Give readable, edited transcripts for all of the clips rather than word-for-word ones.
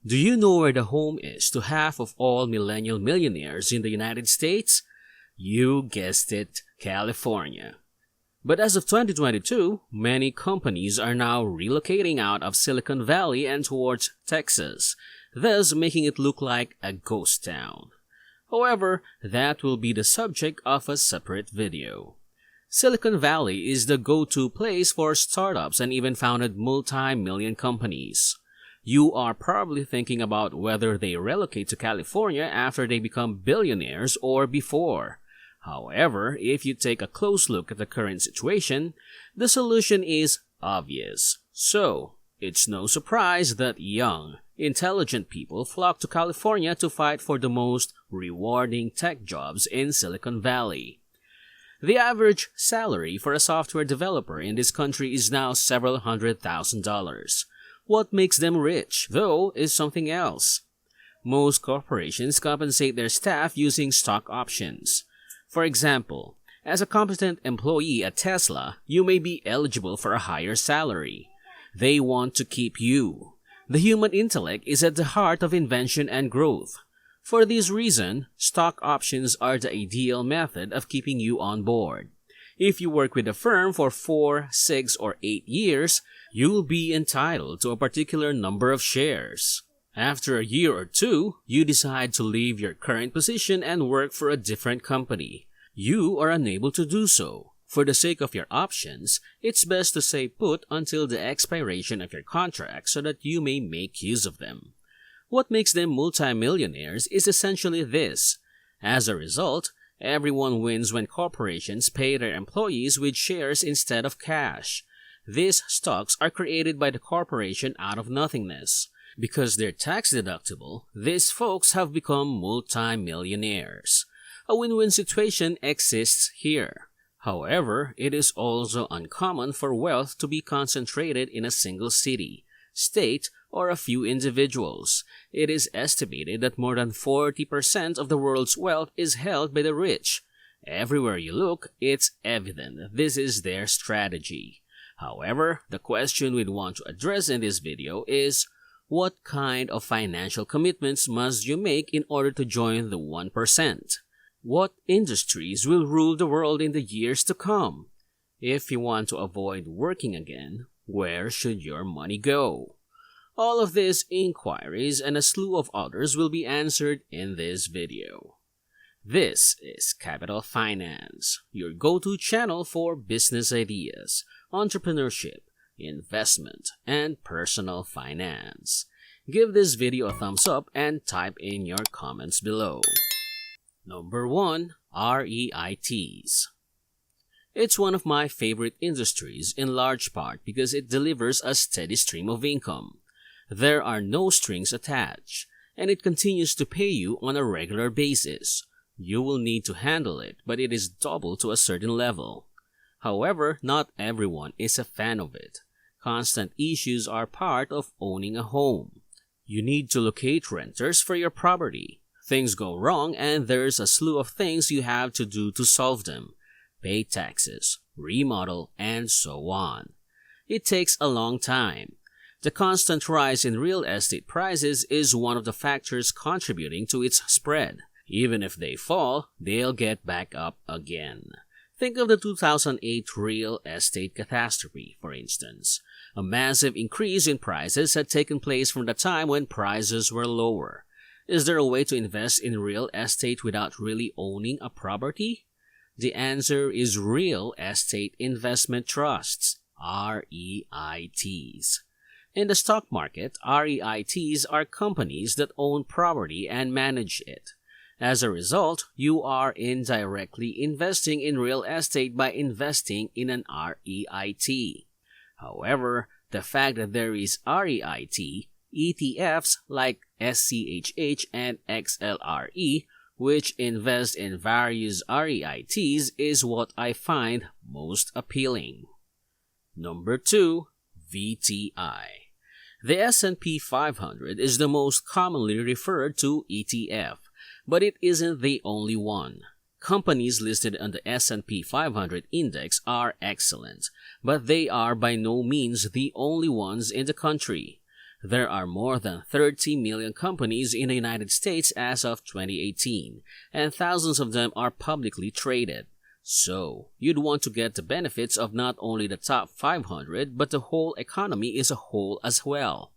Do you know where the home is to half of all millennial millionaires in the United States? You guessed it, California. But as of 2022, many companies are now relocating out of Silicon Valley and towards Texas, thus making it look like a ghost town. However, that will be the subject of a separate video. Silicon Valley is the go-to place for startups and even founded multi-million companies. You are probably thinking about whether they relocate to California after they become billionaires or before. However, if you take a close look at the current situation, the solution is obvious. So, it's no surprise that young, intelligent people flock to California to fight for the most rewarding tech jobs in Silicon Valley. The average salary for a software developer in this country is now several $100,000. What makes them rich, though, is something else. Most corporations compensate their staff using stock options. For example, as a competent employee at Tesla, you may be eligible for a higher salary. They want to keep you. The human intellect is at the heart of invention and growth. For this reason, stock options are the ideal method of keeping you on board. If you work with a firm for 4, 6, or 8 years, you'll be entitled to a particular number of shares. After a year or two, you decide to leave your current position and work for a different company. You are unable to do so. For the sake of your options, it's best to stay put until the expiration of your contract so that you may make use of them. What makes them multimillionaires is essentially this. As a result, everyone wins when corporations pay their employees with shares instead of cash. These stocks are created by the corporation out of nothingness. Because they're tax deductible, these folks have become multi-millionaires. A win-win situation exists here. However, it is also uncommon for wealth to be concentrated in a single city, state, or a few individuals. It is estimated that more than 40% of the world's wealth is held by the rich. Everywhere you look, it's evident this is their strategy. However, the question we'd want to address in this video is, what kind of financial commitments must you make in order to join the 1%? What industries will rule the world in the years to come? If you want to avoid working again, where should your money go? All of these inquiries and a slew of others will be answered in this video. This is Capital Finance, your go-to channel for business ideas, entrepreneurship, investment, and personal finance. Give this video a thumbs up and type in your comments below. Number 1. REITs. It's one of my favorite industries in large part because it delivers a steady stream of income. There are no strings attached, and it continues to pay you on a regular basis. You will need to handle it, but it is double to a certain level. However, not everyone is a fan of it. Constant issues are part of owning a home. You need to locate renters for your property. Things go wrong and there's a slew of things you have to do to solve them. Pay taxes, remodel, and so on. It takes a long time. The constant rise in real estate prices is one of the factors contributing to its spread. Even if they fall, they'll get back up again. Think of the 2008 real estate catastrophe, for instance. A massive increase in prices had taken place from the time when prices were lower. Is there a way to invest in real estate without really owning a property? The answer is real estate investment trusts, REITs. In the stock market, REITs are companies that own property and manage it. As a result, you are indirectly investing in real estate by investing in an REIT. However, the fact that there is REIT, ETFs like SCHH and XLRE, which invest in various REITs, is what I find most appealing. Number 2. VTI. The S&P 500 is the most commonly referred to ETF, but it isn't the only one. Companies listed on the S&P 500 index are excellent, but they are by no means the only ones in the country. There are more than 30 million companies in the United States as of 2018, and thousands of them are publicly traded. So, you'd want to get the benefits of not only the top 500 but the whole economy as a whole as well.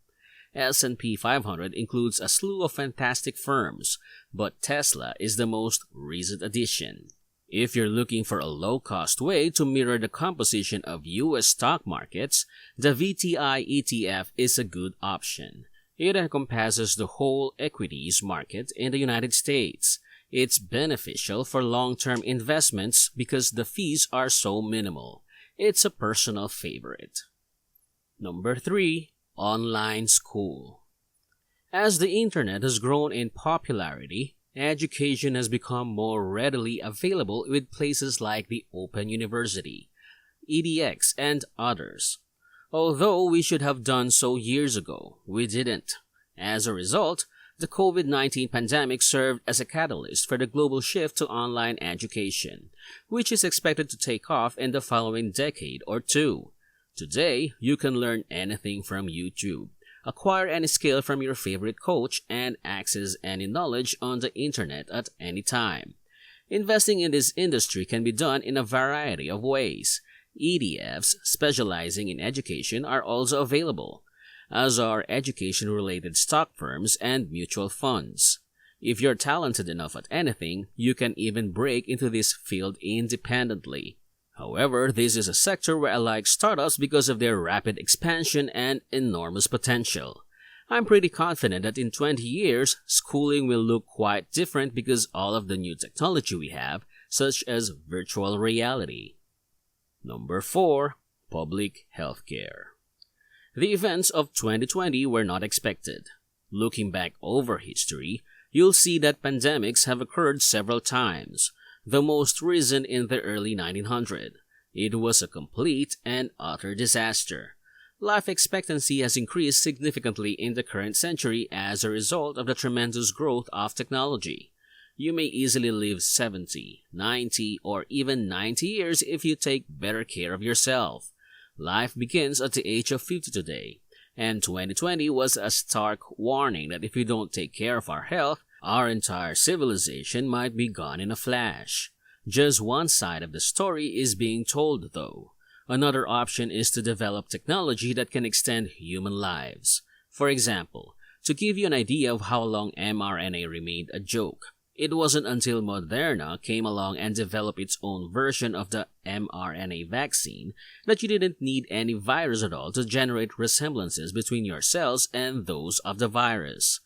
S&P 500 includes a slew of fantastic firms, but Tesla is the most recent addition. If you're looking for a low-cost way to mirror the composition of U.S. stock markets, the VTI ETF is a good option. It encompasses the whole equities market in the United States. It's beneficial for long-term investments because the fees are so minimal. It's a personal favorite. Number 3. Online school. As the internet has grown in popularity, education has become more readily available with places like the Open University, edX, and others. Although we should have done so years ago, we didn't. As a result, the COVID-19 pandemic served as a catalyst for the global shift to online education, which is expected to take off in the following decade or two. Today, you can learn anything from YouTube, acquire any skill from your favorite coach, and access any knowledge on the internet at any time. Investing in this industry can be done in a variety of ways. ETFs specializing in education are also available, as are education-related stock firms and mutual funds. If you're talented enough at anything, you can even break into this field independently. However, this is a sector where I like startups because of their rapid expansion and enormous potential. I'm pretty confident that in 20 years, schooling will look quite different because all of the new technology we have, such as virtual reality. Number 4. Public healthcare. The events of 2020 were not expected. Looking back over history, you'll see that pandemics have occurred several times. The most recent in the early 1900s. It was a complete and utter disaster. Life expectancy has increased significantly in the current century as a result of the tremendous growth of technology. You may easily live 70, 90, or even 90 years if you take better care of yourself. Life begins at the age of 50 today, and 2020 was a stark warning that if we don't take care of our health, our entire civilization might be gone in a flash. Just one side of the story is being told, though. Another option is to develop technology that can extend human lives. For example, to give you an idea of how long mRNA remained a joke, it wasn't until Moderna came along and developed its own version of the mRNA vaccine that you didn't need any virus at all to generate resemblances between your cells and those of the virus.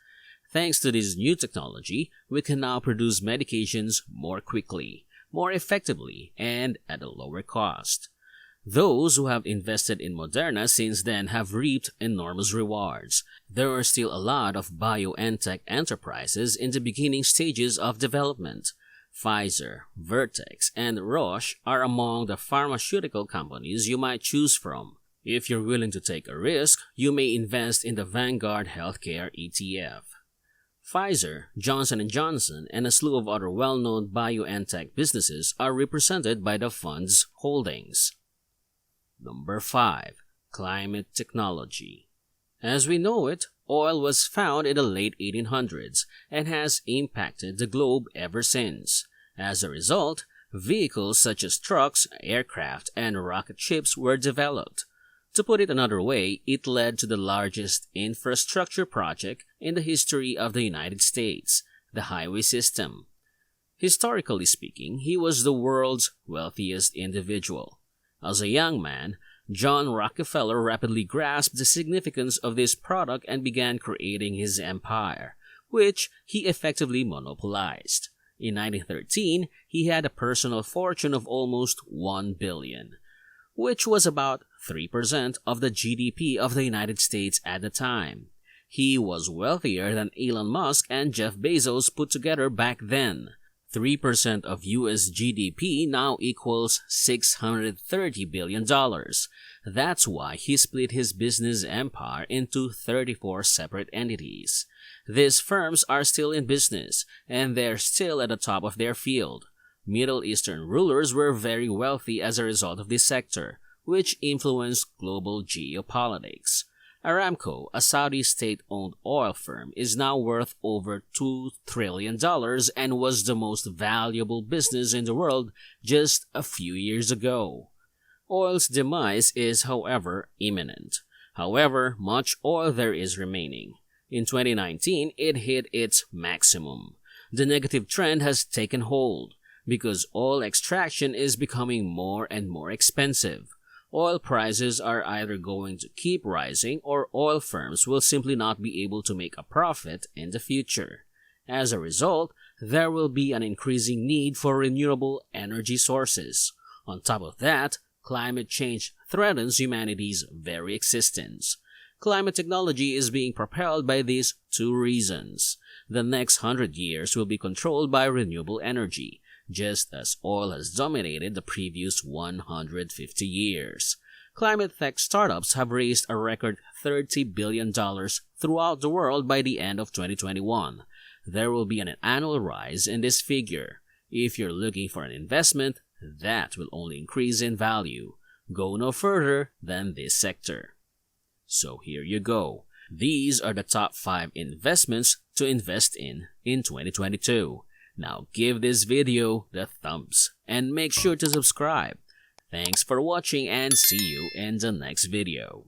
Thanks to this new technology, we can now produce medications more quickly, more effectively, and at a lower cost. Those who have invested in Moderna since then have reaped enormous rewards. There are still a lot of BioNTech enterprises in the beginning stages of development. Pfizer, Vertex, and Roche are among the pharmaceutical companies you might choose from. If you're willing to take a risk, you may invest in the Vanguard Healthcare ETF. Pfizer, Johnson & Johnson, and a slew of other well-known BioNTech businesses are represented by the fund's holdings. Number 5. Climate technology. As we know it, oil was found in the late 1800s and has impacted the globe ever since. As a result, vehicles such as trucks, aircraft, and rocket ships were developed. To put it another way, it led to the largest infrastructure project in the history of the United States, the highway system. Historically speaking, he was the world's wealthiest individual. As a young man, John Rockefeller rapidly grasped the significance of this product and began creating his empire, which he effectively monopolized. In 1913, he had a personal fortune of almost $1 billion, which was about 3% of the GDP of the United States at the time. He was wealthier than Elon Musk and Jeff Bezos put together back then. 3% of US GDP now equals $630 billion. That's why he split his business empire into 34 separate entities. These firms are still in business, and they're still at the top of their field. Middle Eastern rulers were very wealthy as a result of this sector, which influenced global geopolitics. Aramco, a Saudi state-owned oil firm, is now worth over $2 trillion and was the most valuable business in the world just a few years ago. Oil's demise is, however, imminent. However, much oil there is remaining. In 2019, it hit its maximum. The negative trend has taken hold because oil extraction is becoming more and more expensive. Oil prices are either going to keep rising or oil firms will simply not be able to make a profit in the future. As a result, there will be an increasing need for renewable energy sources. On top of that, climate change threatens humanity's very existence. Climate technology is being propelled by these two reasons. The next 100 years will be controlled by renewable energy, just as oil has dominated the previous 150 years. Climate tech startups have raised a record $30 billion throughout the world by the end of 2021. There will be an annual rise in this figure. If you're looking for an investment, that will only increase in value. Go no further than this sector. So here you go. These are the top 5 investments to invest in 2022. Now give this video the thumbs and make sure to subscribe. Thanks for watching and see you in the next video.